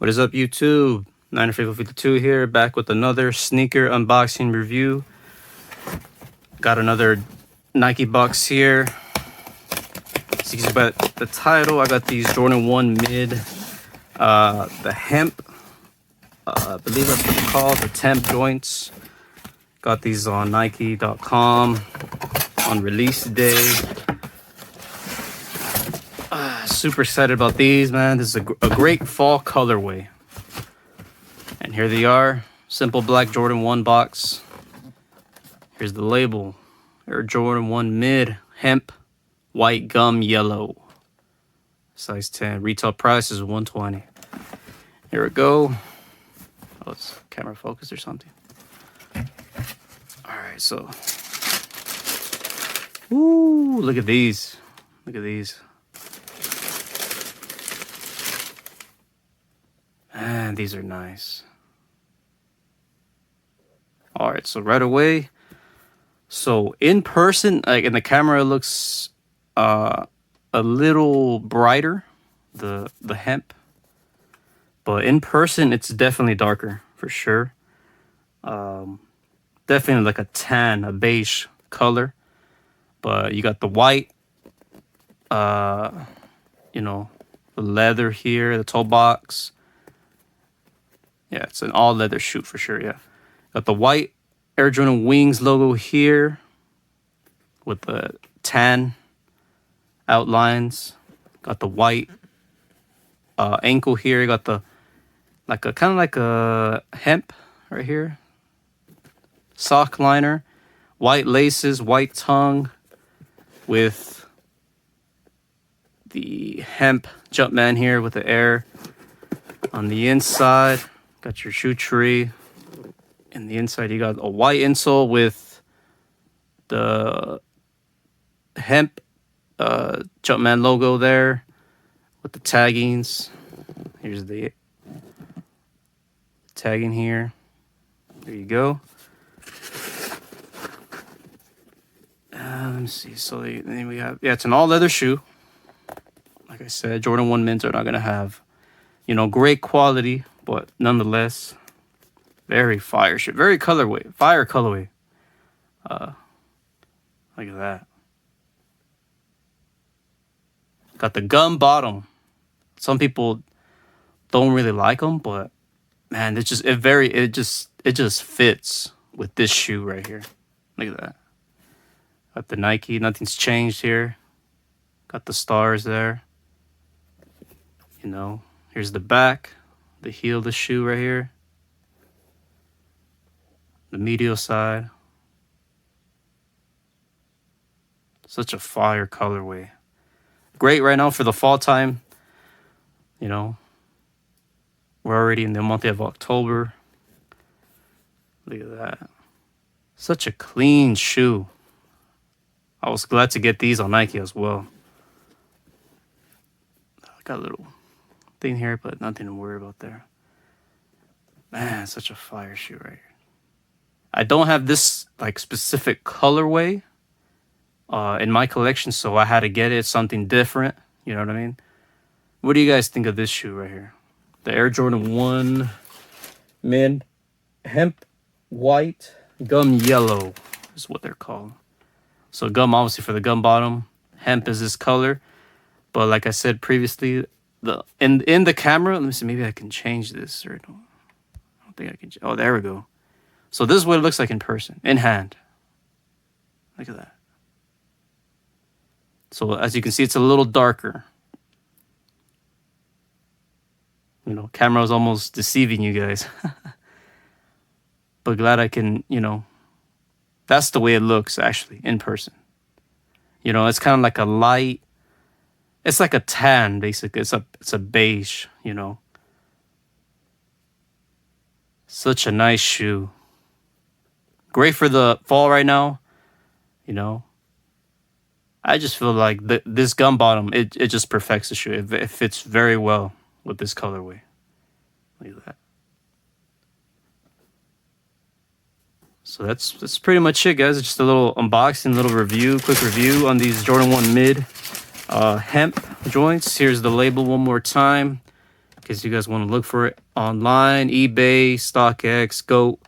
What is up, YouTube? 952 here, back with another sneaker unboxing review. Got another Nike box here. So you can see by the title, I got these Jordan 1 Mid, the Hemp, I believe that's what they're called, the temp joints. Got these on Nike.com on release day. Super excited about these, man. This is a great fall colorway. And here they are. Simple black Jordan 1 box. Here's the label. Air Jordan 1 Mid Hemp White Gum Yellow. Size 10. Retail price is $120. Here we go. Oh, it's camera focus or something. Alright, so. Ooh, look at these. Look at these. Man, these are nice. All right, so right away. So in person, like in the camera, it looks a little brighter, the hemp. But in person, it's definitely darker for sure. Definitely like a tan, a beige color. But you got the white, you know, the leather here, the toe box. Yeah, it's an all leather shoe for sure. Yeah, got the white Air Jordan Wings logo here with the tan outlines. Got the white ankle here. Got the kind of like a hemp right here. Sock liner, white laces, white tongue with the hemp Jumpman here with the air on the inside. Got your shoe tree. In the inside, you got a white insole with the hemp Jumpman logo there with the taggings. Here's the tagging here. There you go. Let me see. So then we have, yeah, it's an all leather shoe. Like I said, Jordan 1 Mids are not going to have, you know, great quality, but nonetheless, very fire shit. Very colorway. Fire colorway. Look at that. Got the gum bottom. Some people don't really like them, but man, it just fits with this shoe right here. Look at that. Got the Nike. Nothing's changed here. Got the stars there. You know, here's the back. The heel of the shoe right here. The medial side. Such a fire colorway. Great right now for the fall time. You know, we're already in the month of October. Look at that. Such a clean shoe. I was glad to get these on Nike as well. I got a little thing here, but nothing to worry about there. Man, such a fire shoe right here. I don't have this like specific colorway in my collection, so I had to get it something different. You know what I mean? What do you guys think of this shoe right here? The Air Jordan 1 Mid Hemp White Gum Yellow is what they're called. So gum obviously for the gum bottom. Hemp is this color. But like I said previously, in the camera, let me see, maybe I can change this. Or no, I don't think I can. Oh, there we go. So this is what it looks like in person, in hand. Look at that. So as you can see, it's a little darker. You know, camera's almost deceiving you guys. But glad I can, you know, that's the way it looks actually in person. You know, it's kind of like a light, it's like a tan basically. It's a beige, you know. Such a nice shoe. Great for the fall right now, you know. I just feel like this gum bottom, it just perfects the shoe. It fits very well with this colorway. Look at that. So that's pretty much it, guys. It's just a little unboxing, little review, quick review on these Jordan 1 Mid hemp joints. Here's the label one more time. case you guys want to look for it online, eBay, StockX, Goat,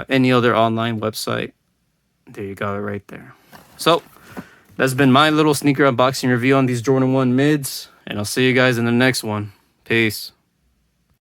any other online website. There you got it right there. So that's been my little sneaker unboxing review on these Jordan 1 mids, and I'll see you guys in the next one. Peace.